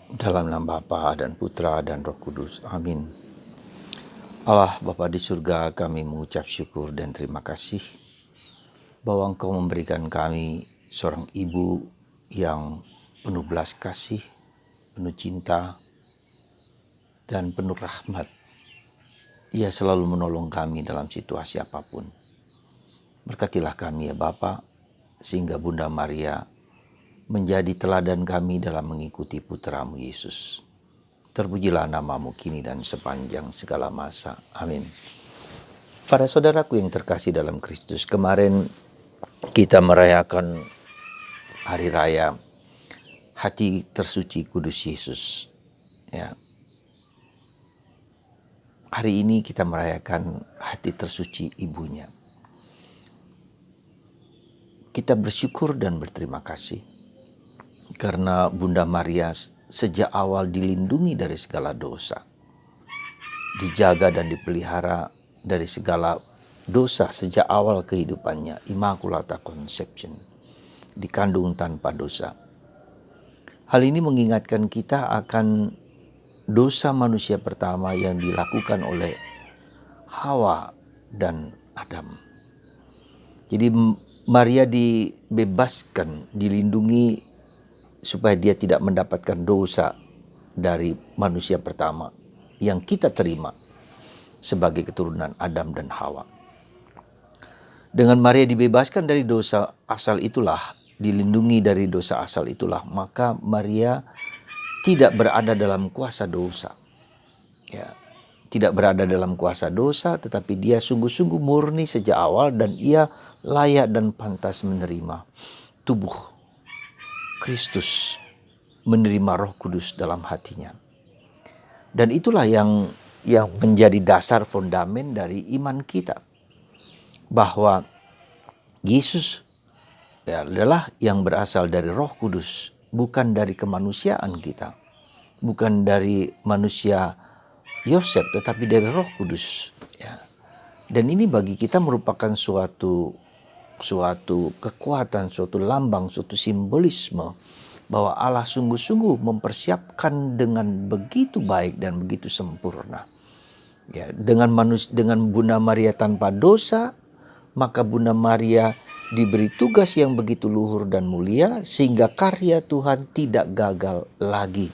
Dalam nama Bapa dan Putra dan Roh Kudus. Amin. Allah Bapa di surga, kami mengucap syukur dan terima kasih bahwa Engkau memberikan kami seorang ibu yang penuh belas kasih, penuh cinta, dan penuh rahmat. Ia selalu menolong kami dalam situasi apapun. Berkatilah kami ya Bapa, sehingga Bunda Maria menjadi teladan kami dalam mengikuti putra-Mu Yesus. Terpujilah namamu kini dan sepanjang segala masa. Amin. Para saudaraku yang terkasih dalam Kristus, kemarin kita merayakan hari raya hati tersuci kudus Yesus. Ya. Hari ini kita merayakan hati tersuci ibunya. Kita bersyukur dan berterima kasih karena Bunda Maria sejak awal dilindungi dari segala dosa, dijaga dan dipelihara dari segala dosa sejak awal kehidupannya. Immaculata Conception, dikandung tanpa dosa. Hal ini mengingatkan kita akan dosa manusia pertama yang dilakukan oleh Hawa dan Adam. Jadi Maria dibebaskan, dilindungi supaya dia tidak mendapatkan dosa dari manusia pertama yang kita terima sebagai keturunan Adam dan Hawa. Dengan Maria dibebaskan dari dosa asal itulah, dilindungi dari dosa asal itulah, maka Maria tidak berada dalam kuasa dosa. Ya, tidak berada dalam kuasa dosa, tetapi dia sungguh-sungguh murni sejak awal dan ia layak dan pantas menerima tubuh Kristus, menerima Roh Kudus dalam hatinya. Dan itulah yang menjadi dasar fondamen dari iman kita, bahwa Yesus adalah yang berasal dari Roh Kudus, bukan dari kemanusiaan kita, bukan dari manusia Yosef, tetapi dari Roh Kudus. Ya. Dan ini bagi kita merupakan suatu kekuatan, suatu lambang, suatu simbolisme bahwa Allah sungguh-sungguh mempersiapkan dengan begitu baik dan begitu sempurna. Ya, dengan Bunda Maria tanpa dosa, maka Bunda Maria diberi tugas yang begitu luhur dan mulia sehingga karya Tuhan tidak gagal lagi,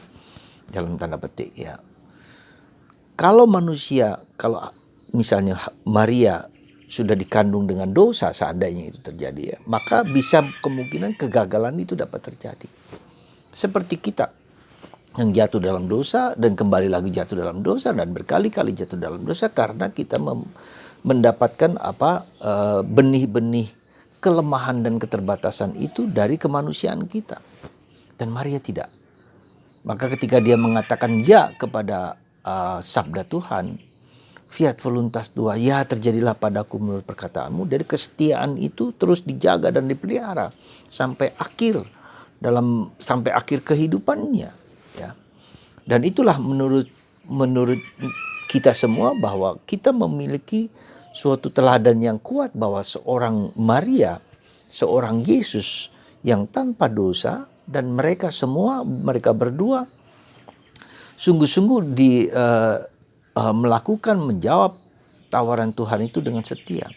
dalam tanda petik ya. Kalau misalnya Maria sudah dikandung dengan dosa, seandainya itu terjadi ya, maka bisa kemungkinan kegagalan itu dapat terjadi. Seperti kita yang jatuh dalam dosa dan kembali lagi jatuh dalam dosa dan berkali-kali jatuh dalam dosa karena kita mendapatkan benih-benih kelemahan dan keterbatasan itu dari kemanusiaan kita. Dan Maria tidak. Maka ketika dia mengatakan ya kepada sabda Tuhan, fiat voluntas tua, ya terjadilah padaku menurut perkataanmu, dari kesetiaan itu terus dijaga dan dipelihara sampai akhir kehidupannya ya. Dan itulah menurut kita semua bahwa kita memiliki suatu teladan yang kuat bahwa seorang Maria, seorang Yesus yang tanpa dosa, dan mereka berdua sungguh-sungguh melakukan, menjawab tawaran Tuhan itu dengan setia.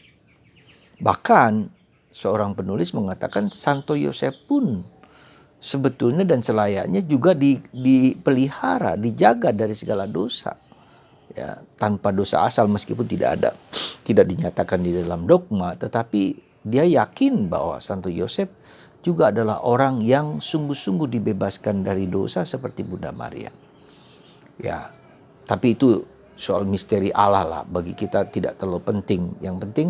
Bahkan seorang penulis mengatakan Santo Yosef pun sebetulnya dan selayaknya juga dipelihara, dijaga dari segala dosa. Ya, tanpa dosa asal, meskipun tidak dinyatakan di dalam dogma, tetapi dia yakin bahwa Santo Yosef juga adalah orang yang sungguh-sungguh dibebaskan dari dosa seperti Bunda Maria. Ya, tapi itu soal misteri Allah lah, bagi kita tidak terlalu penting. Yang penting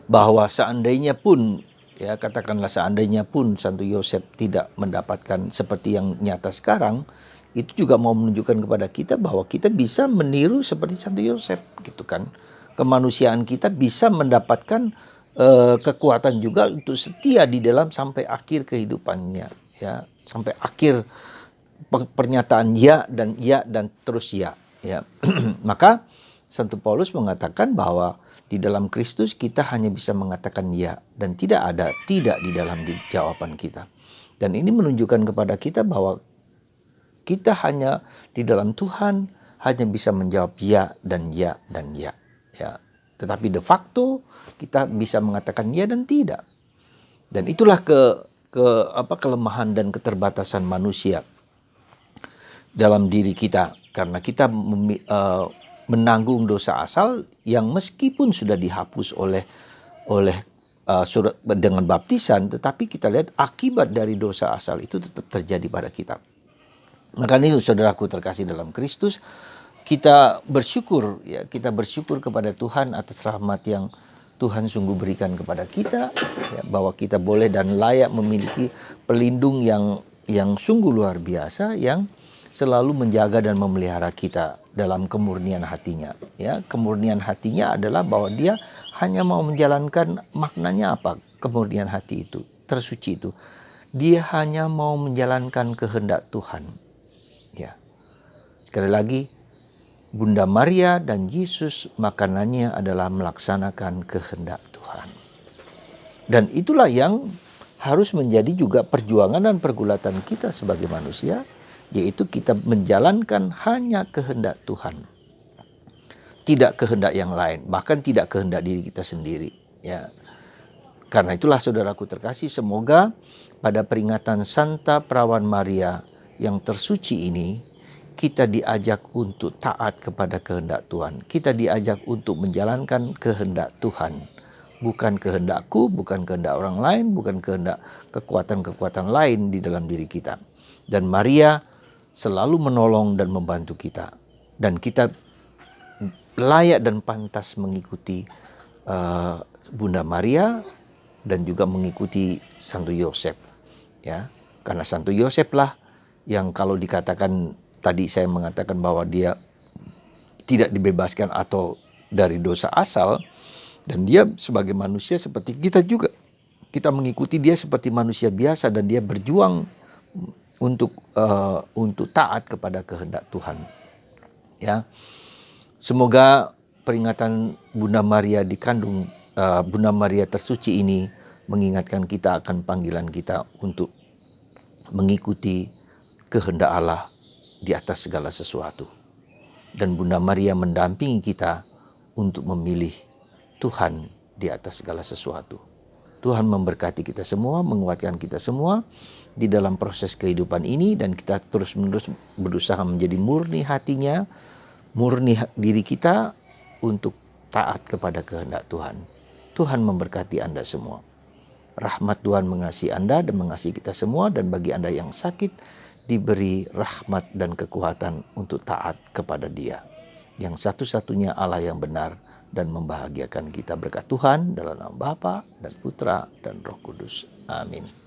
bahwa seandainya pun Santo Yosef tidak mendapatkan seperti yang nyata sekarang, itu juga mau menunjukkan kepada kita bahwa kita bisa meniru seperti Santo Yosef gitu kan. Kemanusiaan kita bisa mendapatkan kekuatan juga untuk setia di dalam sampai akhir kehidupannya ya, sampai akhir pernyataan ya dan terus ya. Maka Santo Paulus mengatakan bahwa di dalam Kristus kita hanya bisa mengatakan ya dan tidak ada tidak di dalam jawaban kita. Dan ini menunjukkan kepada kita bahwa kita hanya di dalam Tuhan hanya bisa menjawab ya dan ya dan ya. Ya. Tetapi de facto kita bisa mengatakan ya dan tidak. Dan itulah kelemahan dan keterbatasan manusia dalam diri kita, karena kita menanggung dosa asal yang meskipun sudah dihapus oleh surat dengan baptisan, tetapi kita lihat akibat dari dosa asal itu tetap terjadi pada kita. Maka itu saudaraku terkasih dalam Kristus, kita bersyukur kepada Tuhan atas rahmat yang Tuhan sungguh berikan kepada kita, ya, bahwa kita boleh dan layak memiliki pelindung yang sungguh luar biasa, yang selalu menjaga dan memelihara kita dalam kemurnian hatinya. Ya, kemurnian hatinya adalah bahwa dia hanya mau menjalankan, maknanya apa? Kemurnian hati itu, tersuci itu. Dia hanya mau menjalankan kehendak Tuhan. Ya. Sekali lagi, Bunda Maria dan Yesus makanannya adalah melaksanakan kehendak Tuhan. Dan itulah yang harus menjadi juga perjuangan dan pergulatan kita sebagai manusia, yaitu kita menjalankan hanya kehendak Tuhan. Tidak kehendak yang lain, bahkan tidak kehendak diri kita sendiri. Ya. Karena itulah saudaraku terkasih, semoga pada peringatan Santa Perawan Maria yang tersuci ini, kita diajak untuk taat kepada kehendak Tuhan. Kita diajak untuk menjalankan kehendak Tuhan. Bukan kehendakku, bukan kehendak orang lain, bukan kehendak kekuatan-kekuatan lain di dalam diri kita. Dan Maria selalu menolong dan membantu kita. Dan kita layak dan pantas mengikuti Bunda Maria dan juga mengikuti Santo Yosef. Ya, karena Santo Yosef lah yang kalau dikatakan, tadi saya mengatakan bahwa dia tidak dibebaskan atau dari dosa asal, dan dia sebagai manusia seperti kita juga. Kita mengikuti dia seperti manusia biasa, dan dia berjuang untuk taat kepada kehendak Tuhan. Ya, semoga peringatan Bunda Maria dikandung Bunda Maria tersuci ini mengingatkan kita akan panggilan kita untuk mengikuti kehendak Allah di atas segala sesuatu. Dan Bunda Maria mendampingi kita untuk memilih Tuhan di atas segala sesuatu. Tuhan memberkati kita semua, menguatkan kita semua di dalam proses kehidupan ini, dan kita terus-menerus berusaha menjadi murni hatinya, murni diri kita untuk taat kepada kehendak Tuhan. Tuhan memberkati Anda semua. Rahmat Tuhan mengasihi Anda dan mengasihi kita semua, dan bagi Anda yang sakit, diberi rahmat dan kekuatan untuk taat kepada Dia, yang satu-satunya Allah yang benar dan membahagiakan kita. Berkat Tuhan dalam nama Bapa dan Putra dan Roh Kudus. Amin.